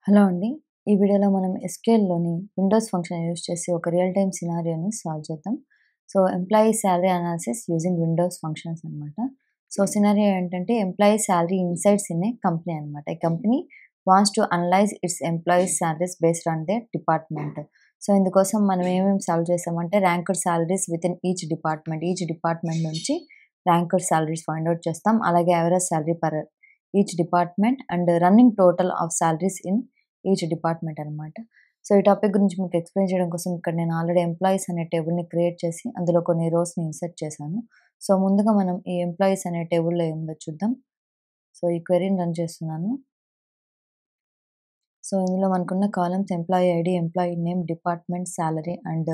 Hello అండి. ఈ వీడియోలో మనం ఎస్‌క్యూఎల్‌లోని విండోస్ ఫంక్షన్ యూజ్ చేసి ఒక రియల్ టైమ్ సినారియోని సాల్వ్ చేద్దాం. So, employee salary analysis using Windows functions అనమాట. సో, సినారియో ఏంటంటే employee salary insides in a company అనమాట. ఈ company wants to analyse its employees salaries based on their department. So, ఇందుకోసం మనం ఏమేమి సాల్వ్ చేసామంటే ranked salaries within each department. Each department నుంచి ranked salaries find out చేస్తాం. అలాగే average salary per each department and running total of salaries in each department అనమాట. So, ఈ topic గురించి మీకు ఎక్స్‌ప్లెయిన్ చేయడం కోసం ఇక్కడ నేను ఆల్రెడీ ఎంప్లాయీస్ అనే టేబుల్‌ని క్రియేట్ చేసి అందులో కొన్ని రోస్‌ని ఇన్సర్ట్ చేశాను. సో, ముందుగా మనం ఈ ఎంప్లాయీస్ అనే టేబుల్‌లో ఏముందో చూద్దాం. సో, ఈ క్వెరీని రన్ చేస్తున్నాను. సో, ఇందులో మనకున్న columns employee ID, employee name, department, salary and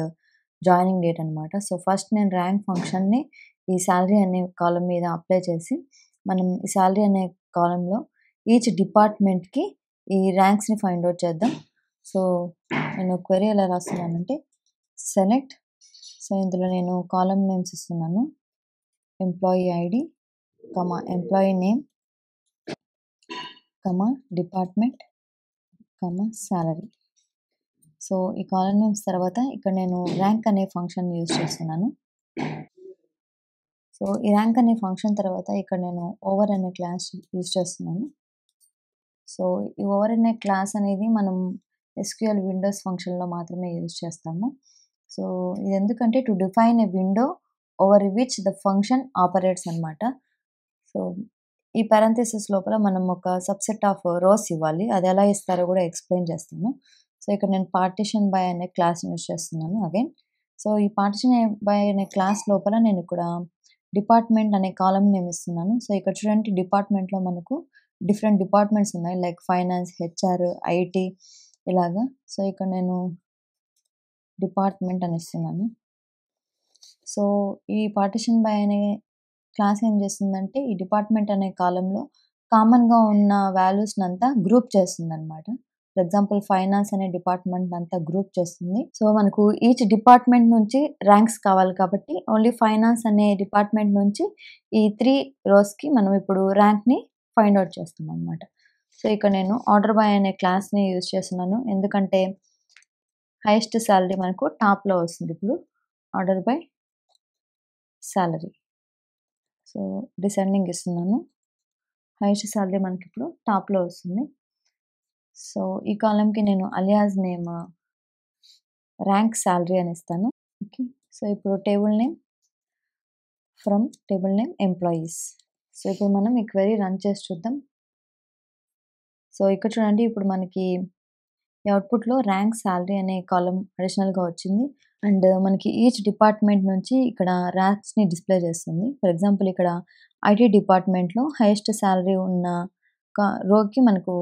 joining date అనమాట. సో, ఫస్ట్ నేను ర్యాంక్ ఫంక్షన్‌ని ఈ సాలరీ అనే కాలమ్ మీద అప్లై చేసి మనం ఈ సాలరీ అనే కాలమ్‌లో ఈచ్ డిపార్ట్మెంట్‌కి ఈ ర్యాంక్స్‌ని ఫైండ్ ఔట్ చేద్దాం. సో, నేను క్వెరీ ఎలా రాస్తున్నానంటే సెలెక్ట్. సో, ఇందులో నేను కాలమ్ నేమ్స్ ఇస్తున్నాను. Employee ID, employee name, department, salary. So, ఈ కాలమ్ నేమ్స్ తర్వాత ఇక్కడ నేను ర్యాంక్ అనే ఫంక్షన్ యూజ్ చేస్తున్నాను. సో, ఈ ర్యాంక్ అనే ఫంక్షన్ తర్వాత ఇక్కడ నేను ఓవర్ అనే క్లాస్ యూజ్ చేస్తున్నాను. సో, ఈ ఓవర్ అనే క్లాస్ అనేది మనం ఎస్‌క్యూఎల్ విండోస్ ఫంక్షన్‌లో మాత్రమే యూజ్ చేస్తాము. సో, ఇది ఎందుకంటే to define a window over which the function operates అనమాట. సో, ఈ పారంథసిస్ లోపల మనం ఒక సబ్‌సెట్ ఆఫ్ రోస్ ఇవ్వాలి. అది ఎలా ఇస్తారో కూడా ఎక్స్‌ప్లెయిన్ చేస్తాను. సో, ఇక్కడ నేను పార్టిషన్ బై అనే క్లాస్‌ని యూజ్ చేస్తున్నాను అగైన్. సో, ఈ పార్టిషన్ బై అనే క్లాస్ లోపల నేను ఇక్కడ డిపార్ట్మెంట్ అనే కాలమ్ నేమ్ ఇస్తున్నాను. సో, ఇక్కడ చూడండి డిపార్ట్మెంట్‌లో మనకు డిఫరెంట్ డిపార్ట్మెంట్స్ ఉన్నాయి. లైక్ ఫైనాన్స్, హెచ్ఆర్, ఐటీ ఇలాగా. సో, ఇక్కడ నేను డిపార్ట్మెంట్ అని ఇస్తున్నాను. సో, ఈ పార్టిషన్ బై అనే క్లాస్ ఏం చేస్తుందంటే ఈ డిపార్ట్మెంట్ అనే కాలమ్‌లో కామన్‌గా ఉన్న వాల్యూస్‌నంతా గ్రూప్ చేస్తుందనమాట. ఫర్ ఎగ్జాంపుల్ ఫైనాన్స్ అనే డిపార్ట్మెంట్ అంతా గ్రూప్ చేస్తుంది. సో, మనకు ఈచ్ డిపార్ట్మెంట్ నుంచి ర్యాంక్స్ కావాలి కాబట్టి ఓన్లీ ఫైనాన్స్ అనే డిపార్ట్మెంట్ నుంచి ఈ 3 రోస్‌కి మనం ఇప్పుడు ర్యాంక్‌ని ఫైండ్ ఔట్ చేస్తామనమాట. సో, ఇక్కడ నేను ఆర్డర్ బై అనే క్లాస్‌ని యూజ్ చేస్తున్నాను. ఎందుకంటే హైయెస్ట్ సాలరీ మనకు టాప్‌లో వస్తుంది ఇప్పుడు. Order by salary. So, descending ఇస్తున్నాను. హైయెస్ట్ సాలరీ మనకిప్పుడు టాప్‌లో వస్తుంది. సో, ఈ కాలమ్‌కి నేను అలియాస్ నేమ్ ర్యాంక్ సాలరీ అని ఇస్తాను. ఓకే. సో, ఇప్పుడు table name from table name employees. So, ఇప్పుడు మనం ఈ క్వెరీ రన్ చేసి చూద్దాం. సో, ఇక్కడ చూడండి ఇప్పుడు మనకి ఈ అవుట్‌పుట్‌లో ర్యాంక్ సాలరీ అనే కాలమ్ అడిషనల్‌గా వచ్చింది. అండ్ మనకి ఈచ్ డిపార్ట్మెంట్ నుంచి ఇక్కడ ర్యాంక్స్‌ని డిస్‌ప్లే చేస్తుంది. ఫర్ ఎగ్జాంపుల్ ఇక్కడ ఐటీ డిపార్ట్మెంట్‌లో హైయెస్ట్ సాలరీ ఉన్న రోకి మనకు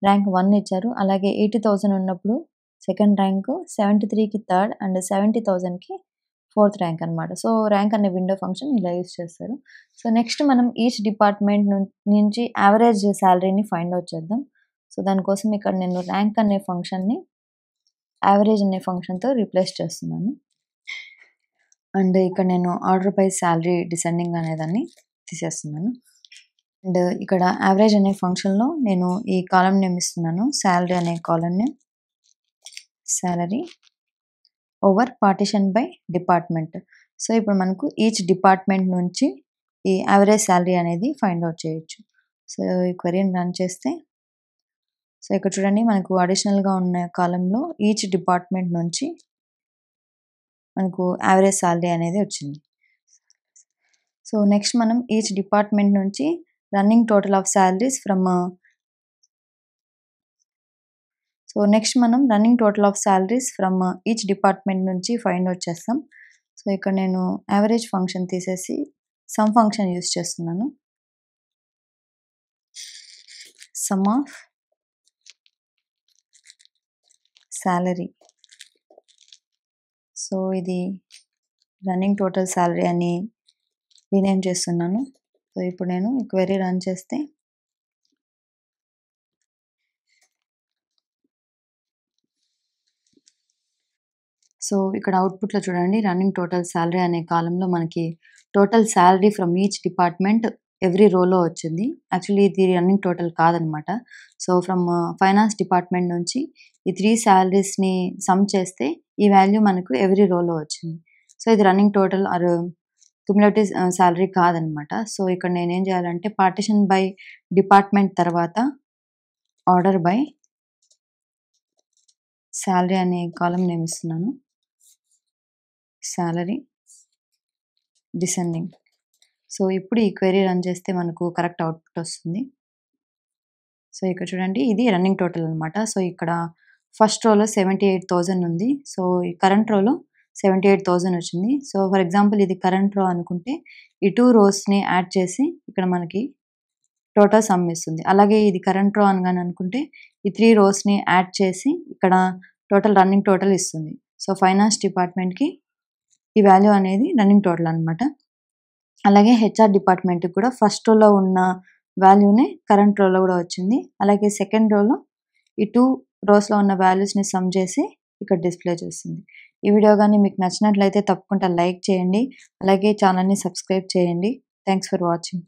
ర్యాంక్ 1 ఇచ్చారు. అలాగే 80,000 ఉన్నప్పుడు సెకండ్ ర్యాంక్, 73కి థర్డ్ అండ్ 70,000కి ఫోర్త్ ర్యాంక్ అనమాట. సో, ర్యాంక్ అనే విండో ఫంక్షన్ ఇలా యూజ్ చేస్తారు. సో, నెక్స్ట్ మనం ఈచ్ డిపార్ట్మెంట్ నుంచి యావరేజ్ సాలరీని ఫైండ్ ఔట్ చేద్దాం. సో, దానికోసం ఇక్కడ నేను ర్యాంక్ అనే ఫంక్షన్‌ని యావరేజ్ అనే ఫంక్షన్‌తో రీప్లేస్ చేస్తున్నాను. అండ్ ఇక్కడ నేను ఆర్డర్ బై సాలరీ డిసెండింగ్ అనేదాన్ని తీసేస్తున్నాను. అండ్ ఇక్కడ యావరేజ్ అనే ఫంక్షన్‌లో నేను ఈ కాలమ్ నేమ్ ఇస్తున్నాను. సాలరీ అనే column name, salary over partition by department. So, ఇప్పుడు మనకు ఈచ్ డిపార్ట్మెంట్ నుంచి ఈ యావరేజ్ సాలరీ అనేది ఫైండ్ ఔట్ చేయొచ్చు. సో, ఈ క్వెరీని రన్ చేస్తే సో, ఇక్కడ చూడండి మనకు అడిషనల్‌గా ఉన్న కాలమ్‌లో ఈచ్ డిపార్ట్మెంట్ నుంచి మనకు యావరేజ్ సాలరీ అనేది వచ్చింది. సో, నెక్స్ట్ మనం ఈచ్ డిపార్ట్మెంట్ నుంచి running total of salaries from running total of salaries from each department నుంచి ఫైండ్ ఔట్ చేస్తాం. సో, ఇక్కడ నేను యావరేజ్ ఫంక్షన్ తీసేసి సమ్ ఫంక్షన్ యూజ్ చేస్తున్నాను. Some of salary. సో, ఇది రన్నింగ్ టోటల్ సాలరీ అని రీనేమ్ చేస్తున్నాను. సో, ఇప్పుడు నేను ఈ క్వెరీ రన్ చేస్తే సో, ఇక్కడ అవుట్‌పుట్‌లో చూడండి రన్నింగ్ టోటల్ సాలరీ అనే కాలమ్‌లో మనకి total salary from each department every రోలో వచ్చింది. యాక్చువల్లీ ఇది రన్నింగ్ టోటల్ కాదనమాట. సో, ఫ్రమ్ ఫైనాన్స్ డిపార్ట్మెంట్ నుంచి ఈ 3 సాలరీస్‌ని సమ్ చేస్తే ఈ వాల్యూ మనకు ఎవ్రీ రోలో వచ్చింది. సో, ఇది running total or cumulative salary కాదనమాట. సో, ఇక్కడ నేనేం చేయాలంటే పార్టిషన్ బై డిపార్ట్మెంట్ తర్వాత ఆర్డర్ బై సాలరీ అనే కాలమ్ నేమ్ ఇస్తున్నాను. Salary descending. సో, ఇప్పుడు ఈ క్వెరీ రన్ చేస్తే మనకు కరెక్ట్ అవుట్‌పుట్ వస్తుంది. సో, ఇక్కడ చూడండి ఇది రన్నింగ్ టోటల్ అనమాట. సో, ఇక్కడ ఫస్ట్ రోలో 78,000 ఉంది. సో, ఈ కరెంట్ రోలో 78,000 వచ్చింది. సో, ఫర్ ఎగ్జాంపుల్ ఇది కరెంట్ రో అనుకుంటే ఈ 2 రోస్‌ని యాడ్ చేసి ఇక్కడ మనకి టోటల్ సమ్ ఇస్తుంది. అలాగే ఇది కరెంట్ రో అనగాని అనుకుంటే ఈ 3 రోస్‌ని యాడ్ చేసి ఇక్కడ టోటల్ రన్నింగ్ టోటల్ ఇస్తుంది. సో, ఫైనాన్స్ డిపార్ట్మెంట్‌కి ఈ వాల్యూ అనేది రన్నింగ్ టోటల్ అనమాట. అలాగే హెచ్ఆర్ డిపార్ట్మెంట్‌కి కూడా ఫస్ట్ రోలో ఉన్న వాల్యూనే కరెంట్ రోలో కూడా వచ్చింది. అలాగే సెకండ్ రోలో ఈ 2 రోస్‌లో ఉన్న వాల్యూస్‌ని సమ్ చేసి ఇక్కడ డిస్‌ప్లే చేస్తుంది. ఈ వీడియో గాని మీకు నచ్చినట్లయితే తప్పకుండా లైక్ చేయండి. అలాగే ఛానెల్‌ని సబ్స్క్రైబ్ చేయండి. Thanks for watching.